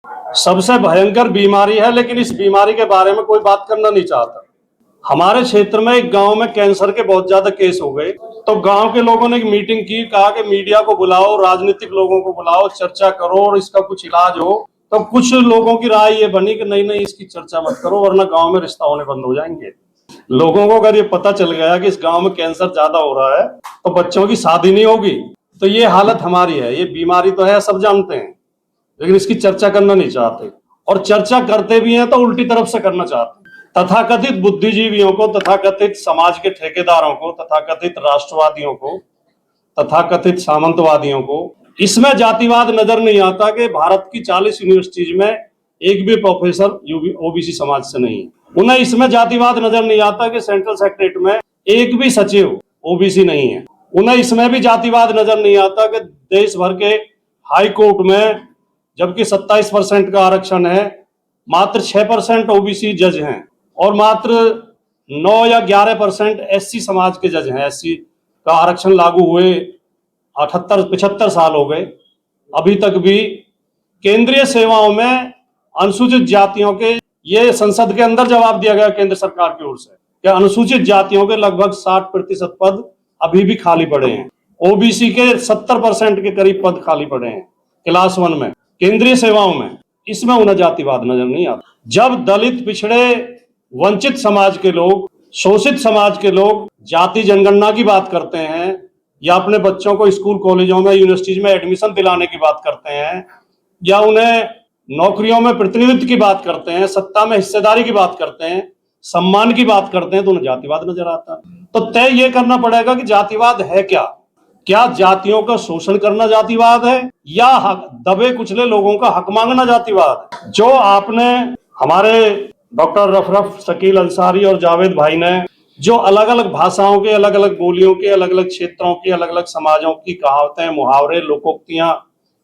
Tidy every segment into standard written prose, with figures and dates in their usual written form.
सबसे भयंकर बीमारी है, लेकिन इस बीमारी के बारे में कोई बात करना नहीं चाहता। हमारे क्षेत्र में एक गांव में कैंसर के बहुत ज्यादा केस हो गए, तो गांव के लोगों ने एक मीटिंग की, कहा कि मीडिया को बुलाओ, राजनीतिक लोगों को बुलाओ, चर्चा करो और इसका कुछ इलाज हो। तो कुछ लोगों की राय ये बनी कि नहीं नहीं, इसकी चर्चा मत करो वरना गांव में रिश्ता होने बंद हो जाएंगे। लोगों को अगर ये पता चल गया कि इस गांव में कैंसर ज्यादा हो रहा है तो बच्चों की शादी नहीं होगी। तो ये हालत हमारी है। ये बीमारी तो है, सब जानते हैं, लेकिन इसकी चर्चा करना नहीं चाहते, और चर्चा करते भी हैं तो उल्टी तरफ से करना चाहते हैं। तथाकथित बुद्धिजीवियों को, तथाकथित समाज के ठेकेदारों को, तथाकथित राष्ट्रवादियों को, तथाकथित सामंतवादियों को इसमें जातिवाद नजर नहीं आता कि भारत की 40 यूनिवर्सिटीज में एक भी प्रोफेसर ओबीसी समाज से नहीं है। उन्हें इसमें जातिवाद नजर नहीं आता कि सेंट्रल सेक्रेटरीट में एक भी सचिव ओबीसी नहीं है। उन्हें इसमें भी जातिवाद नजर नहीं आता कि देश भर के हाई कोर्ट में जबकि 27% का आरक्षण है, मात्र 6% ओबीसी जज हैं और मात्र 9 या 11% एससी समाज के जज हैं। एससी का आरक्षण लागू हुए 75 साल हो गए, अभी तक भी केंद्रीय सेवाओं में अनुसूचित जातियों के, ये संसद के अंदर जवाब दिया गया केंद्र सरकार की ओर से कि अनुसूचित जातियों के लगभग 60% पद अभी भी खाली पड़े हैं। ओबीसी के 70% के करीब पद खाली पड़े हैं क्लास 1 में, केंद्रीय सेवाओं में। इसमें उन्हें जातिवाद नजर नहीं आता। जब दलित, पिछड़े, वंचित समाज के लोग, शोषित समाज के लोग जाति जनगणना की बात करते हैं या अपने बच्चों को स्कूल कॉलेजों में, यूनिवर्सिटीज में एडमिशन दिलाने की बात करते हैं या उन्हें नौकरियों में प्रतिनिधित्व की बात करते हैं, सत्ता में हिस्सेदारी की बात करते हैं, सम्मान की बात करते हैं, तो उन्हें जातिवाद नजर आता है। तो तय ये करना पड़ेगा कि जातिवाद है क्या? क्या जातियों का शोषण करना जातिवाद है या दबे कुचले लोगों का हक मांगना जातिवाद? जो आपने, हमारे डॉक्टर रफरफ, शकील अंसारी और जावेद भाई ने जो अलग अलग भाषाओं के, अलग अलग बोलियों के, अलग अलग क्षेत्रों की, अलग अलग समाजों की कहावतें, मुहावरे, लोकोक्तियां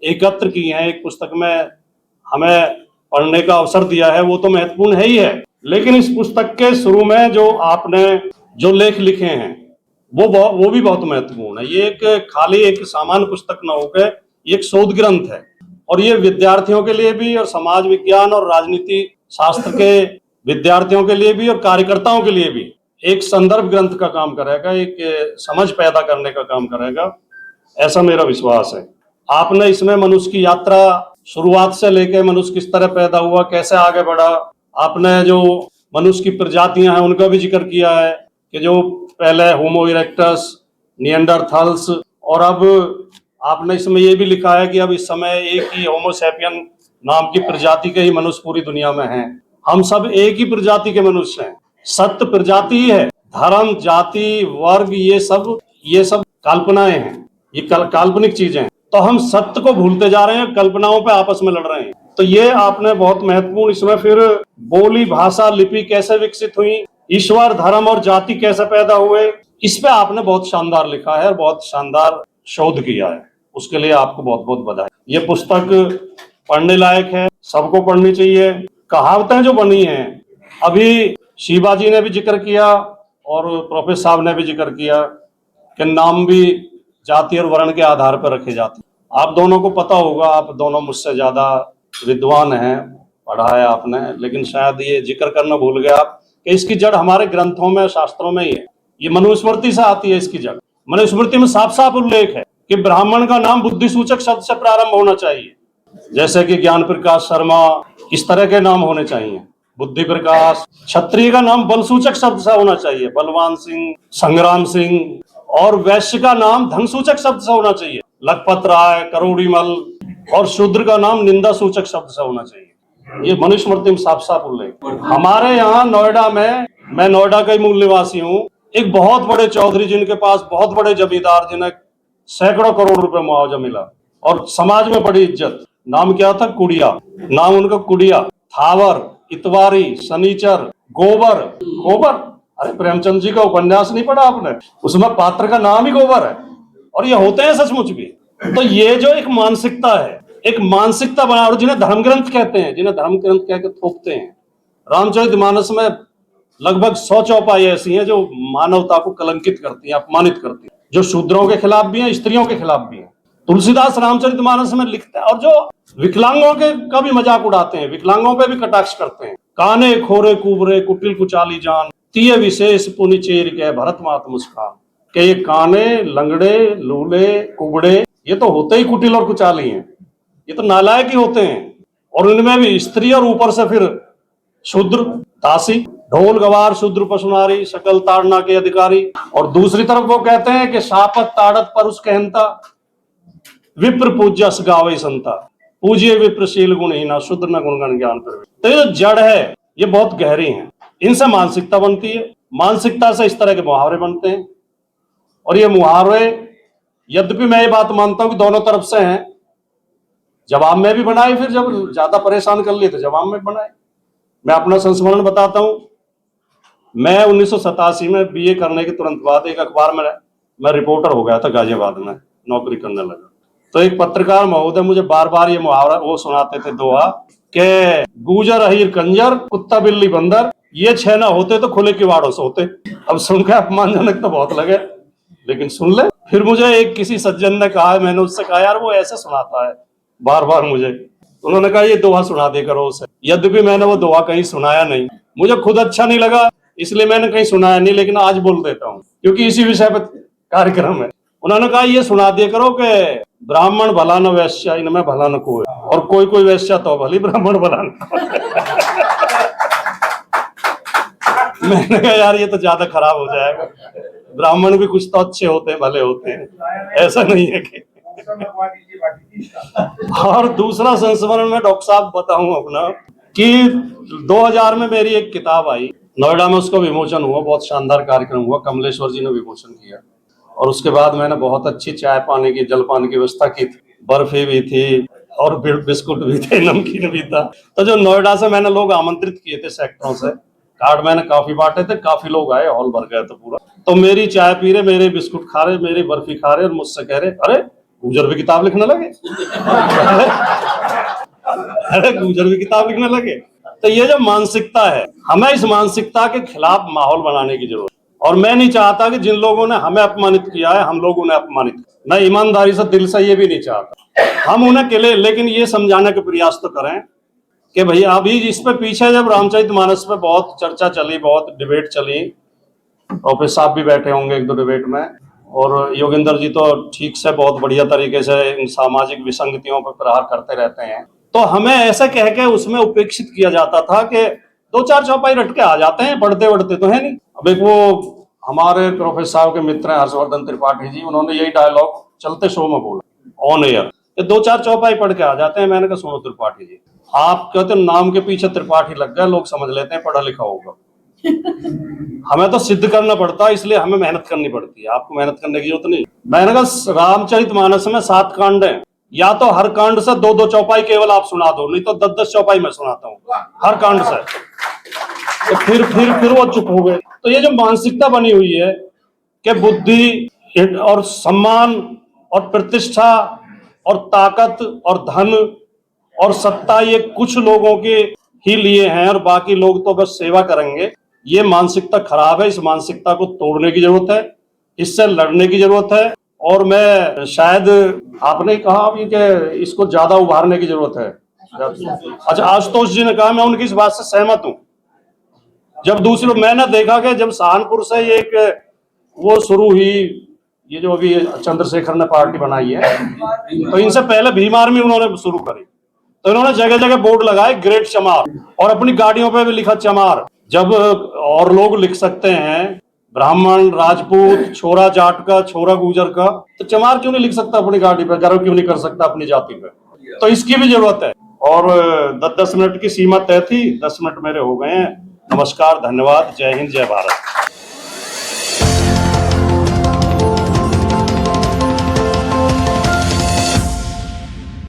एकत्र की हैं, एक पुस्तक में हमें पढ़ने का अवसर दिया है, वो तो महत्वपूर्ण है ही है। लेकिन इस पुस्तक के शुरू में जो आपने जो लेख लिखे हैं वो भी बहुत महत्वपूर्ण है। ये एक खाली एक सामान्य पुस्तक न होकर ये एक शोध ग्रंथ है, और ये विद्यार्थियों के लिए भी और समाज विज्ञान और राजनीति शास्त्र के विद्यार्थियों के लिए भी और कार्यकर्ताओं के लिए भी एक संदर्भ ग्रंथ का काम करेगा, एक समझ पैदा करने का काम करेगा, ऐसा मेरा विश्वास है। आपने इसमें मनुष्य की यात्रा शुरुआत से लेकर मनुष्य किस तरह पैदा हुआ, कैसे आगे बढ़ा, आपने जो मनुष्य की प्रजातियां हैं उनका भी जिक्र किया है कि जो पहले होमो इरेक्टस, निएंडरथाल्स, और अब आपने इसमें ये भी लिखा है कि अब इस समय एक ही होमो सैपियन नाम की प्रजाति के ही मनुष्य पूरी दुनिया में हैं। हम सब एक ही प्रजाति के मनुष्य हैं, सत्य प्रजाति ही है। धर्म, जाति, वर्ग ये सब कल्पनाएं हैं, ये काल्पनिक चीजें हैं। तो हम सत्य को भूलते जा रहे हैं, कल्पनाओं पे आपस में लड़ रहे हैं। तो ये आपने बहुत महत्वपूर्ण, इसमें फिर बोली, भाषा, लिपि कैसे विकसित हुई, ईश्वर, धर्म और जाति कैसे पैदा हुए, इस पे आपने बहुत शानदार लिखा है और बहुत शानदार शोध किया है। उसके लिए आपको बहुत बहुत बधाई। ये पुस्तक पढ़ने लायक है, सबको पढ़नी चाहिए। कहावतें जो बनी हैं, अभी शिवाजी ने भी जिक्र किया और प्रोफेसर साहब ने भी जिक्र किया कि नाम भी जाति और वर्ण के आधार पर रखे जाते हैं। आप दोनों को पता होगा, आप दोनों मुझसे ज्यादा विद्वान हैं, पढ़ा है आपने, लेकिन शायद ये जिक्र करना भूल गए आप कि इसकी जड़ हमारे ग्रंथों में, शास्त्रों में ही है। ये मनुस्मृति से आती है इसकी जड़। मनुस्मृति में साफ साफ उल्लेख है कि ब्राह्मण का नाम बुद्धि सूचक शब्द से प्रारंभ होना चाहिए, जैसे कि ज्ञान प्रकाश शर्मा, इस तरह के नाम होने चाहिए, बुद्धि प्रकाश। क्षत्रिय का नाम बल सूचक शब्द से होना चाहिए, बलवान सिंह, संग्राम सिंह, और वैश्य का नाम धन सूचक शब्द से होना चाहिए, लखपत राय, करोड़ीमल, और शूद्र का नाम निंदा सूचक शब्द से होना चाहिए। ये मनुस्मृति में साफ साफ उल्लेख। हमारे यहाँ नोएडा में, मैं नोएडा का ही मूल निवासी हूँ, एक बहुत बड़े चौधरी जिनके पास बहुत बड़े जमींदार, जिन्हें सैकड़ों करोड़ रुपए मुआवजा मिला और समाज में बड़ी इज्जत। नाम क्या था? कुड़िया। नाम उनका कुड़िया, थावर, इतवारी, शनिचर, गोबर। गोबर, अरे प्रेमचंद जी का उपन्यास नहीं पढ़ा आपने? उसमें पात्र का नाम ही गोबर है, और ये होते हैं सचमुच भी। तो ये जो एक मानसिकता है, एक मानसिकता बना, और जिन्हें धर्म ग्रंथ कहते हैं, जिन्हें धर्म ग्रंथ कहकर थोपते हैं। रामचरितमानस में लगभग 100 चौपाई ऐसी हैं जो मानवता को कलंकित करती हैं, अपमानित करती हैं, जो शूद्रों के खिलाफ भी हैं, स्त्रियों के खिलाफ भी हैं। तुलसीदास रामचरितमानस में लिखते हैं। और जो विकलांगों के का भी मजाक उड़ाते हैं, विकलांगों पे भी कटाक्ष करते हैं। काने खोरे कुबरे कुटिल कुचाली जान, तीय विशेष पुनि चेर के भरत मात मुस्कान। के ये काने, लंगड़े, लूले, कुबड़े ये तो होते ही कुटिल और कुचाली हैं, ये तो नालायक ही होते हैं। और उनमें भी स्त्री और ऊपर से फिर शूद्र दासी, ढोल गवार शूद्र पशुनारी, सकल ताड़ना के अधिकारी। और दूसरी तरफ वो कहते हैं कि शापत ताड़त पर उसके हंता, विप्र पूज्यस गावे संता, पूज्य विप्रशील गुणहीना, शुद्र न गुणगण ज्ञान पर। तो ये जो जड़ है ये बहुत गहरी है, इनसे मानसिकता बनती है, मानसिकता से इस तरह के मुहावरे बनते हैं। और ये मुहावरे, यद्यपि मैं ये बात मानता हूं कि दोनों तरफ से हैं, जवाब में भी बनाए, फिर जब ज्यादा परेशान कर लिए तो जवाब में बनाए। मैं अपना संस्मरण बताता हूं। मैं 1987 में बीए करने के तुरंत बाद एक अखबार में मैं रिपोर्टर हो गया था, गाजियाबाद में नौकरी करने लगा। तो एक पत्रकार महोदय मुझे बार बार ये मुहावरा वो सुनाते थे, दोहा के गूजर अहीर कंजर कुत्ता बिल्ली बंदर, ये छह ना होते तो खुले किवाड़ों से होते। अब सुनकर अपमानजनक तो बहुत लगे, लेकिन सुन ले। फिर मुझे एक किसी सज्जन ने कहा, मैंने उससे कहा यार वो ऐसे सुनाता है बार बार मुझे, उन्होंने कहा ये दोहा सुना दे करो उसे। यद्यपि मैंने वो दोहा कहीं सुनाया नहीं, मुझे खुद अच्छा नहीं लगा इसलिए मैंने कहीं सुनाया नहीं, लेकिन आज बोल देता हूँ क्योंकि इसी विषय पर कार्यक्रम है। उन्होंने कहा ये सुना दिया करो कि ब्राह्मण भला न वैश्य इनमें भला न कोई, और कोई कोई वैश्य तो भली ब्राह्मण भला न कोई। मैंने कहा यार ये तो ज्यादा खराब हो जाएगा, ब्राह्मण भी कुछ तो अच्छे होते हैं, भले होते हैं, ऐसा नहीं है कि। और दूसरा संस्मरण में डॉक्टर साहब बताऊं अपना कि 2000 में मेरी एक किताब आई, नोएडा में उसका विमोचन हुआ, बहुत शानदार कार्यक्रम हुआ, कमलेश्वर जी ने विमोचन किया। और उसके बाद मैंने बहुत अच्छी चाय पानी की, जलपान की व्यवस्था की थी, बर्फी भी थी और बिस्कुट भी थे, नमकीन भी था। तो जो नोएडा से मैंने लोग आमंत्रित किए थे सेक्टरों से, कार्ड मैंने काफी बांटे थे, काफी लोग आए, हॉल भर गए थे पूरा। तो मेरी चाय पी रहे, मेरे बिस्कुट खा रहे, मेरी बर्फी खा रहे और मुझसे कह रहे अरे गुजर भी किताब लिखने लगे। अरे गुजर भी किताब लिखने लगे। तो ये जो मानसिकता है, हमें इस मानसिकता के खिलाफ माहौल बनाने की जरूरत है। और मैं नहीं चाहता कि जिन लोगों ने हमें अपमानित किया है हम लोग उन्हें अपमानित, मैं ईमानदारी से दिल से ये भी नहीं चाहता हम उन्हें के लिए, लेकिन ये समझाने का प्रयास तो करें कि भैया अभी इस पे पीछे जब रामचरितमानस पे बहुत चर्चा चली, बहुत डिबेट चली, प्रोफेसर साहब भी बैठे होंगे एक दो डिबेट में, और योगेंद्र जी तो ठीक से बहुत बढ़िया तरीके से इन सामाजिक विसंगतियों पर प्रहार करते रहते हैं। तो हमें ऐसा कह के उसमें उपेक्षित किया जाता था कि दो चार चौपाई रट के आ जाते हैं, पढ़ते वढ़ते तो है नहीं। अब एक वो हमारे प्रोफेसर साहब के मित्र हैं हर्षवर्धन त्रिपाठी जी, उन्होंने यही डायलॉग चलते शो में बोला ऑन एयर, दो चार चौपाई पढ़ के आ जाते हैं। मैंने कहा सुनो त्रिपाठी जी, आप कहते नाम के पीछे त्रिपाठी लग गया, लोग समझ लेते हैं पढ़ा लिखा होगा। हमें तो सिद्ध करना पड़ता है, इसलिए हमें मेहनत करनी पड़ती है, आपको मेहनत करने की जरूरत नहीं। मैंने कहा रामचरितमानस में 7 कांड हैं, या तो हर कांड से 2-2 चौपाई केवल आप सुना दो, नहीं तो 10-10 चौपाई मैं सुनाता हूँ हर कांड से। तो फिर वो चुप हो गए। तो ये जो मानसिकता बनी हुई है कि बुद्धि और सम्मान और प्रतिष्ठा और ताकत और धन और सत्ता ये कुछ लोगों के ही लिए हैं और बाकी लोग तो बस सेवा करेंगे, ये मानसिकता खराब है। इस मानसिकता को तोड़ने की जरूरत है, इससे लड़ने की जरूरत है। और मैं शायद आपने कहा अभी कि इसको ज्यादा उभारने की जरूरत है। अच्छा, आशुतोष जी ने कहा, मैं उनकी इस बात से सहमत हूं। जब दूसरी मैंने देखा कि जब सहारनपुर से एक वो शुरू हुई, ये जो अभी चंद्रशेखर ने पार्टी बनाई है, तो इनसे पहले भीम आर्मी उन्होंने शुरू करी, तो इन्होंने जगह जगह बोर्ड लगाए ग्रेट चमार, और अपनी गाड़ियों पे भी लिखा चमार। जब और लोग लिख सकते हैं ब्राह्मण, राजपूत, छोरा जाट का, छोरा गुजर का, तो चमार क्यों नहीं लिख सकता अपनी गाड़ी पे, गर्व क्यों नहीं कर सकता अपनी जाति पे? तो इसकी भी जरूरत है। और 10-10 मिनट की सीमा तय थी, 10 मिनट मेरे हो गए हैं। नमस्कार, धन्यवाद, जय हिंद, जय भारत।